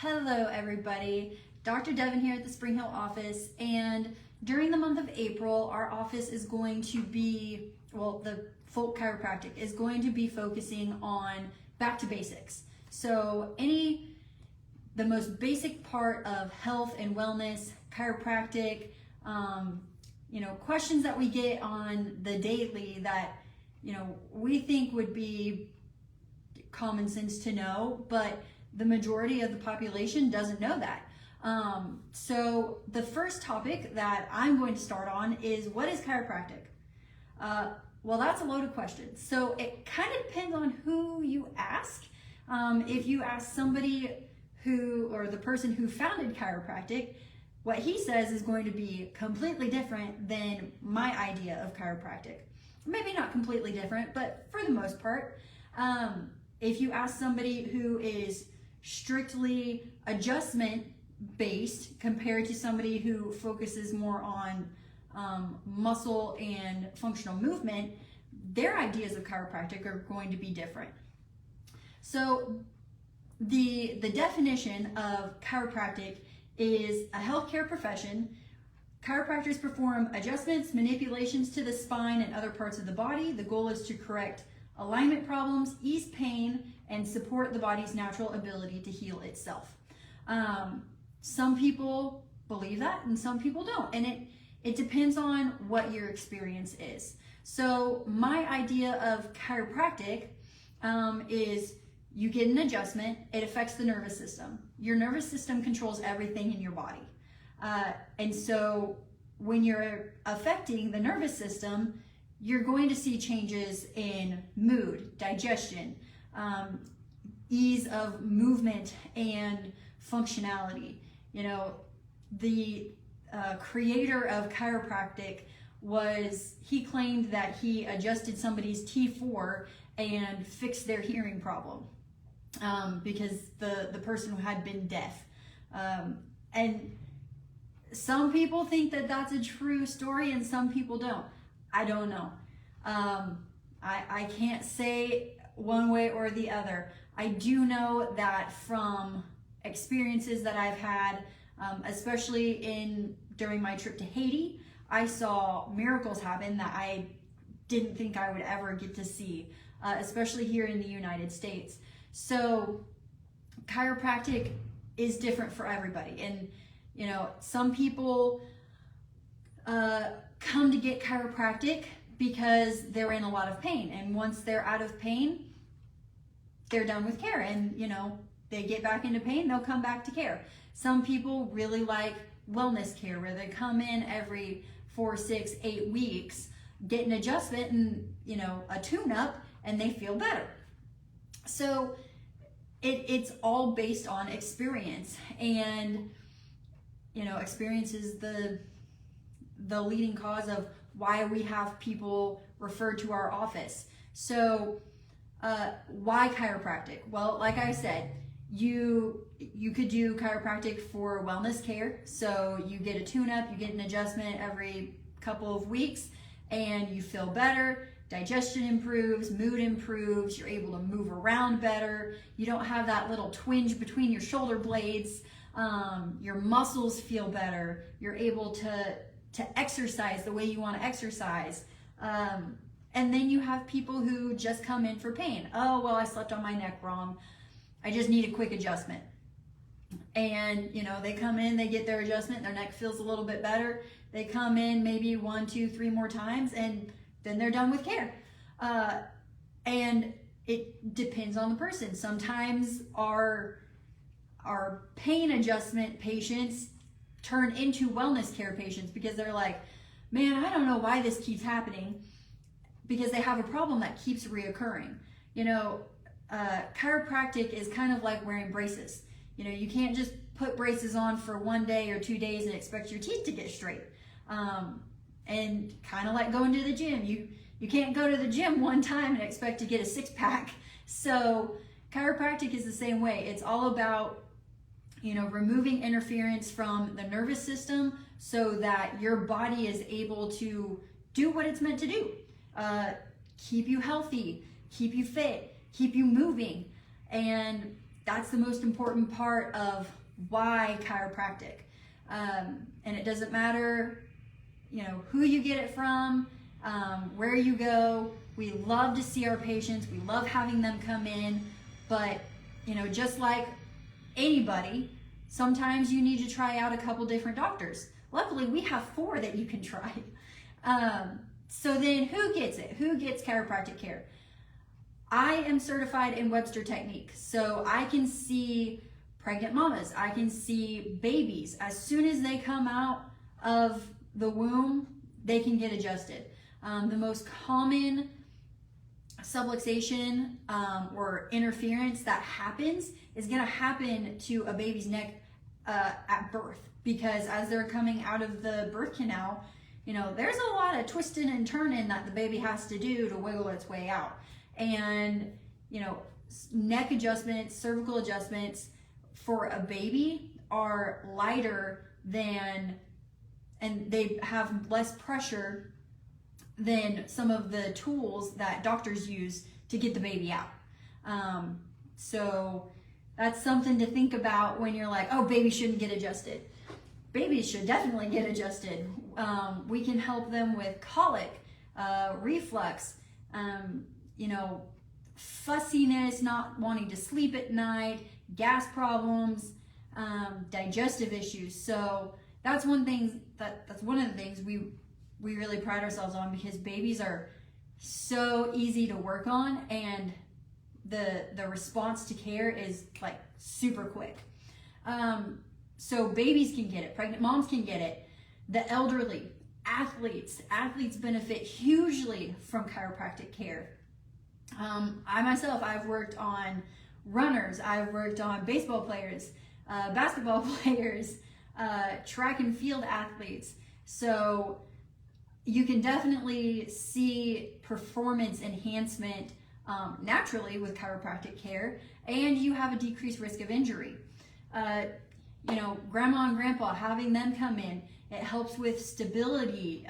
Hello everybody, Dr. Deaven here at the Spring Hill office, and during the month of April our office is going to be, the Folk Chiropractic is going to be focusing on back to basics. So the most basic part of health and wellness, chiropractic, questions that we get on the daily that, we think would be common sense to know, but the majority of the population doesn't know that. So the first topic that I'm going to start on is, what is chiropractic? Well, that's a loaded question. So it kind of depends on who you ask. If you ask somebody or the person who founded chiropractic, what he says is going to be completely different than my idea of chiropractic. Maybe not completely different, but for the most part. If you ask somebody who is strictly adjustment based compared to somebody who focuses more on muscle and functional movement, their ideas of chiropractic are going to be different. So the definition of chiropractic is a healthcare profession. Chiropractors perform adjustments, manipulations to the spine and other parts of the body. The goal is to correct alignment problems, ease pain, and support the body's natural ability to heal itself. Some people believe that and some people don't, and it depends on what your experience is. So my idea of chiropractic is you get an adjustment, it affects the nervous system. Your nervous system controls everything in your body. And so when you're affecting the nervous system, you're going to see changes in mood, digestion, ease of movement and functionality. The creator of chiropractic he claimed that he adjusted somebody's T4 and fixed their hearing problem because the person had been deaf. And some people think that that's a true story and some people don't. I don't know. I can't say one way or the other. I do know that from experiences that I've had, especially during my trip to Haiti, I saw miracles happen that I didn't think I would ever get to see, especially here in the United States. So chiropractic is different for everybody. And, some people come to get chiropractic because they're in a lot of pain. And once they're out of pain, they're done with care. And, they get back into pain, they'll come back to care. Some people really like wellness care where they come in every 4, 6, 8 weeks, get an adjustment and, a tune-up, and they feel better. So it's all based on experience. And, experience is the leading cause of why we have people referred to our office. So why chiropractic? Well, like I said, you could do chiropractic for wellness care. So you get a tune-up, you get an adjustment every couple of weeks, and you feel better. Digestion improves, mood improves, you're able to move around better. You don't have that little twinge between your shoulder blades. Your muscles feel better. You're able to exercise the way you want to exercise. And then you have people who just come in for pain. Oh, well, I slept on my neck wrong. I just need a quick adjustment. And, they come in, they get their adjustment, their neck feels a little bit better. They come in maybe 1, 2, 3 more times, and then they're done with care. And it depends on the person. Sometimes our pain adjustment patients turn into wellness care patients because they're like, man, I don't know why this keeps happening, because they have a problem that keeps reoccurring. Chiropractic is kind of like wearing braces. You can't just put braces on for 1 day or 2 days and expect your teeth to get straight. And kind of like going to the gym. You can't go to the gym one time and expect to get a 6-pack. So chiropractic is the same way. It's all about, removing interference from the nervous system so that your body is able to do what it's meant to do. Keep you healthy, keep you fit, keep you moving. And that's the most important part of why chiropractic. And it doesn't matter, who you get it from, where you go. We love to see our patients. We love having them come in, but just like anybody, sometimes you need to try out a couple different doctors. Luckily, we have 4 that you can try. So then who gets it? Who gets chiropractic care? I am certified in Webster technique, so I can see pregnant mamas. I can see babies. As soon as they come out of the womb, they can get adjusted. The most common subluxation or interference that happens is going to happen to a baby's neck at birth, because as they're coming out of the birth canal, there's a lot of twisting and turning that the baby has to do to wiggle its way out. And neck adjustments, cervical adjustments for a baby are lighter than, and they have less pressure than some of the tools that doctors use to get the baby out. So that's something to think about when you're like, oh, baby shouldn't get adjusted. Babies should definitely get adjusted. We can help them with colic, reflux, fussiness, not wanting to sleep at night, gas problems, digestive issues. So that's one thing that's one of the things we really pride ourselves on, because babies are so easy to work on, and the response to care is like super quick. So babies can get it, pregnant moms can get it, the elderly, athletes benefit hugely from chiropractic care. I myself, I've worked on runners, I've worked on baseball players, basketball players, track and field athletes. So you can definitely see performance enhancement naturally with chiropractic care, and you have a decreased risk of injury. Grandma and grandpa, having them come in, it helps with stability,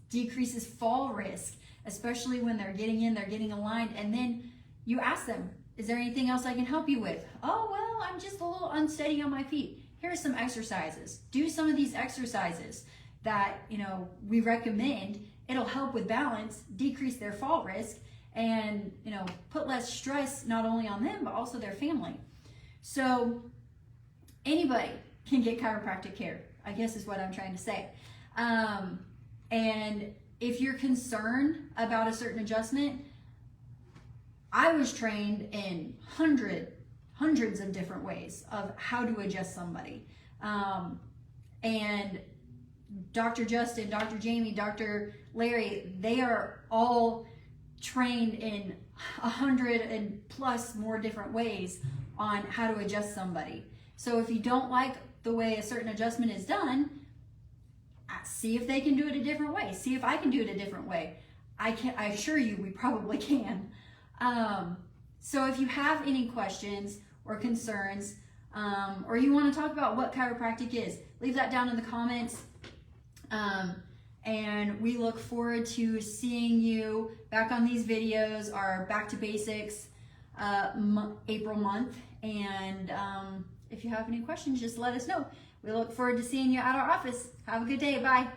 decreases fall risk, especially when they're getting in, they're getting aligned, and then you ask them, is there anything else I can help you with? Oh, well, I'm just a little unsteady on my feet. Here are some exercises. Do some of these exercises that, we recommend. It'll help with balance, decrease their fall risk, and, put less stress not only on them, but also their family. So anybody can get chiropractic care, I guess is what I'm trying to say. And if you're concerned about a certain adjustment, I was trained in hundreds of different ways of how to adjust somebody. And Dr. Justin, Dr. Jamie, Dr. Larry, they are all trained in 100 and plus more different ways on how to adjust somebody. So if you don't like the way a certain adjustment is done, see if they can do it a different way. See if I can do it a different way. I assure you we probably can. So if you have any questions or concerns, or you want to talk about what chiropractic is, leave that down in the comments. And we look forward to seeing you back on these videos, our Back to Basics April month. And if you have any questions, just let us know. We look forward to seeing you at our office. Have a good day. Bye.